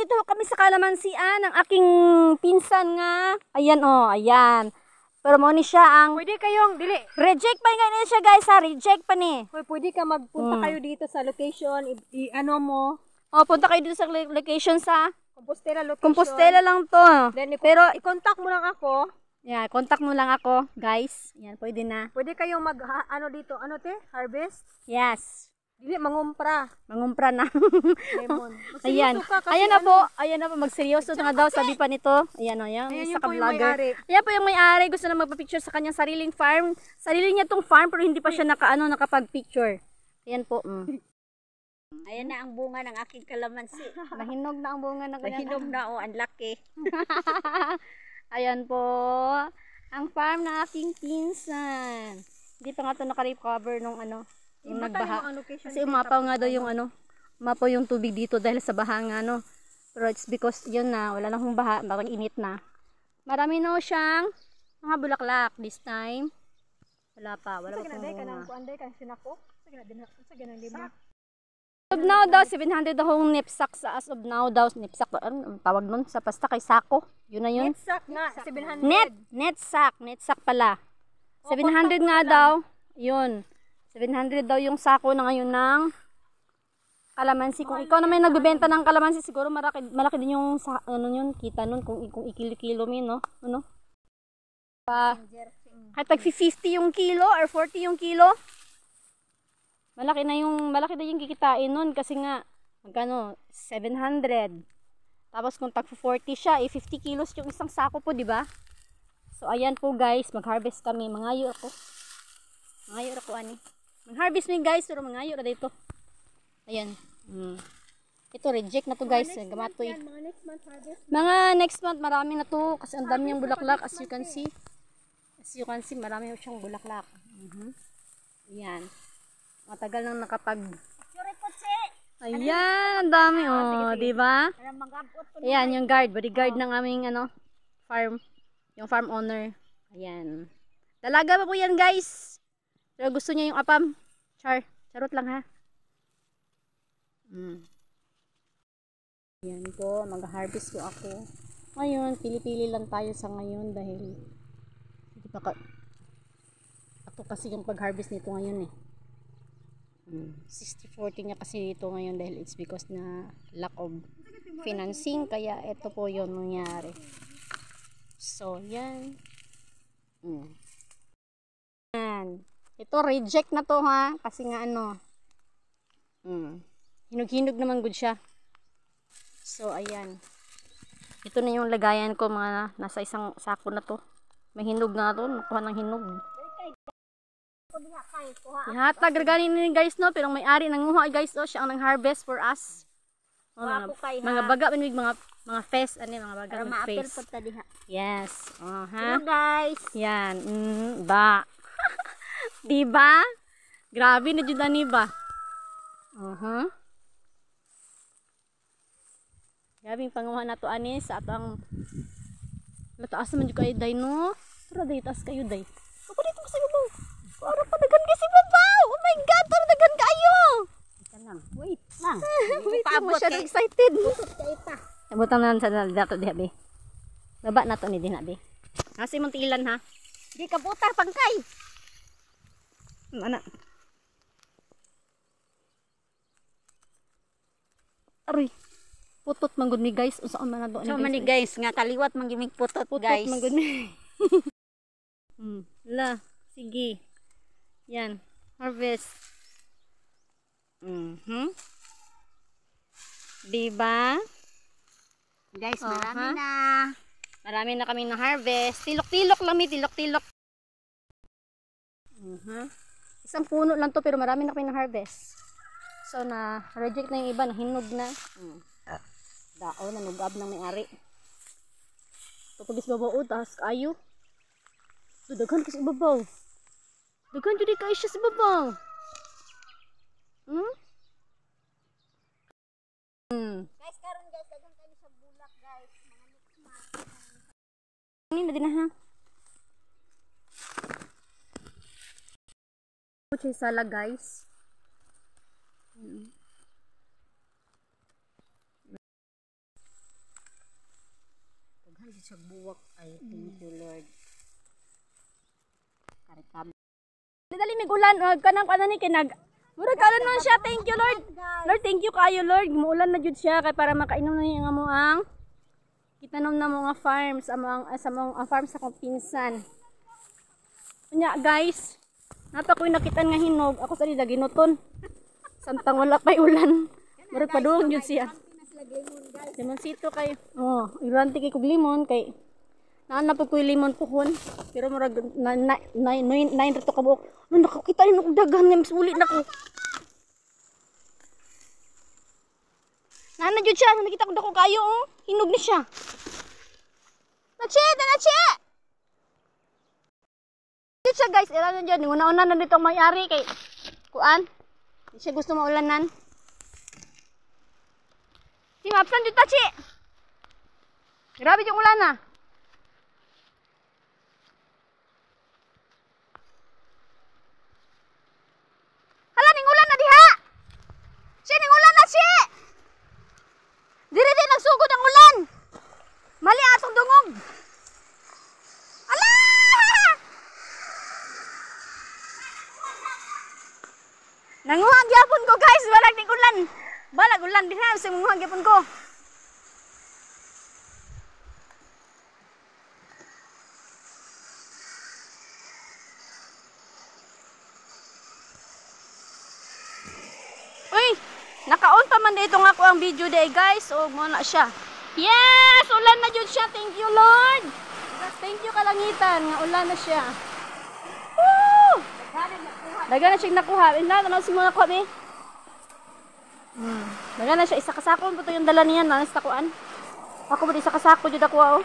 nandito kami sa kalamansian ng aking pinsan nga. Ayan oh, ayan. Pero mo ni siya ang Pwede kayong dili. reject pa nga siya guys ha, reject pa ni. Hoy, pwede ka magpunta kayo dito sa location, ano mo, Oh, punta kayo dito sa location sa Compostela location. Compostela lang to. Then Pero i-contact mo lang ako. yeah, contact mo lang ako, guys. Yan, pwede na. Pwede kayong ano dito, ano te? Harvest? Yes. Dili mangumpra. Mangumpra na. Lemon. Ayan. Ayan na po. Ayan na po. Magseryoso na nga daw. Sabi pa nito. Ayan o. Ayan. Ayan Isa yung ka po yung vlogger. may-ari. Ayan po yung may-ari. Gusto na magpa-picture sa kanyang sariling farm. Sarili niya tong farm pero hindi pa siya nakapag-picture. Ayan po. Ayan na ang bunga ng aking kalamansi. Nahinog na ang bunga ng kanyang. Mahinom na o, ang laki. Ayan po. Ang farm ng aking pinsan. Hindi pa nga ito naka-recover nung ano. Yung nagbaha. Kasi umapaw nga daw yung ano. Umapaw yung tubig dito dahil sa baha nga no. Pero it's because yun na. Wala na hong baha. Bakit init na. Marami na siyang mga bulaklak this time. Wala pa. Wala pa pong bunga. As of now daw, 700 daw hong nipsak sa as of now daw. Nipsak, ano tawag nun? Sa pasta kay sako. Yun na yun. Netsack nga, 700. Netsak pala. 700 nga daw. Yun. 700 daw yung sako na ngayon ng kalamansi. Kung ikaw na may nagbebenta ng kalamansi, siguro malaki din yung ano yun, kita nun kung ikilo-kilo mo no? Ano? Kahit tag 50 yung kilo or 40 yung kilo. Malaki na yung kikitain nun kasi nga magkano 700. Tapos kung tag 40 siya, 50 kilos yung isang sako po, di ba? So ayan po guys, mag-harvest kami. Mangayo ako ani. Mag-harvest mi guys, pero mangayo na dito. Ayan. Ito reject na to guys, gamatoy. Mga next month marami na to kasi ang dami niyang bulaklak as you can see. Marami siyang bulaklak. Ayan. Matagal nang nakapag ayan, ang dami oh, di ba? Ayan, yung bodyguard ng aming farm, yung farm owner. Ayan. Dalaga pa po yan, guys. Pero gusto niya yung apam. Charot lang ha. Ayan po, mag-harvest po ako. Ngayon, pili-pili lang tayo sa ngayon dahil hindi pa ako kasi yung pag-harvest nito ngayon eh. 60-40 niya kasi dito ngayon dahil it's because na lack of financing kaya ito po yung nangyari. So yan. Ito reject na to ha kasi nga hinog-hinog naman good siya. So ayan, ito na yung lagayan ko, mga nasa isang sako na to. May hinog na to, nakuha ng hinog. Ihatag ganin ni guys no, pero may-ari nanguha guys oh, siya ang nang-harvest for us. Oh, mga baga manig mga fest mga baga ng face. Yes. Ha. Hello guys. Yan. Ba. Di ba? Grabe na jud ani ba? Grabe ang panguha na to ani sa atong lataas naman jud kay day no. Pero day taas kayo day. Ako dito sa ibabaw. Para padagan kasi babaw. Oh my god, para dagan kayo. Ika lang. Wait lang. Wait, masyadong excited. Nabutang na sa dato diha be. Baba na to ni din be. Kasi mong tiilan ha. Di ka buta pangkay. Ana. Aroy. Putot man gud mi guys. Unsa man na do ni guys? So many guys nga kaliwat man gimig putot guys. Putot man gud mi. La, sige. Yan, harvest. Diba? Guys, marami na. Marami na kami na harvest. Tilok-tilok lang, tilok-tilok. Isang puno lang to pero marami na kami na harvest. So na reject na yung iba, nahinog na. Dao na nugab ng may-ari. Ito pagis babaw, taas kayo. Daghan kasi babaw. Daghan jud kay siya sa babaw. Guys, karon guys, daghan kayo sa bulak guys. Mga next month. Ini na din ha. Kuchay sala guys. sa buwak ay thank you Lord. Karikab. Dali mig ulan kanang ni kinag. Murag karon man siya. Thank you Lord. Lord, thank you kayo Lord. Muulan na jud siya kay para makainom na niya nga mo ang kitanom na mga farms among sa mga farms sa kong pinsan. Unya guys, nato ko'y nakitan nga hinog, ako sa nila ginuton. Samtang wala pa'y ulan. Murag padulong jud siya. Limonsito kay, ilanti kay kog limon kay naanap ko'y limon puhon. Pero murag 9 reto ka buok. Nakakita rin akong daghan nga misulit na ko. Nana jud siya, nakita ko dako kayo hinog na siya. Nachi! Dito siya guys, ilan na dyan. Una-una na dito ang may-ari kay kuan. Hindi siya gusto maulanan. Si mapsan dito, Chi! Grabe yung ulan na. Hala, ning ulan na diha! Chi, ning ulan na, Chi! Diri nagsugod ang ulan! Mali atong dungog! Ala! Nanguhag yapon ko guys, balag ning ulan. Balag ulan din ha, sa manguhag yapon ko. Uy, naka-on pa man dito nga ko ang video day guys. O mo na siya. Yes, ulan na jud siya. Thank you Lord. Thank you kalangitan nga ulan na siya. Woo! Daga na siya nakuha. Ina, ano si mo nakuha, be? Daga na siya. Isa kasakon po to yung dala niyan. Manas takuan. Ako ba isa kasako, jud ako, oh.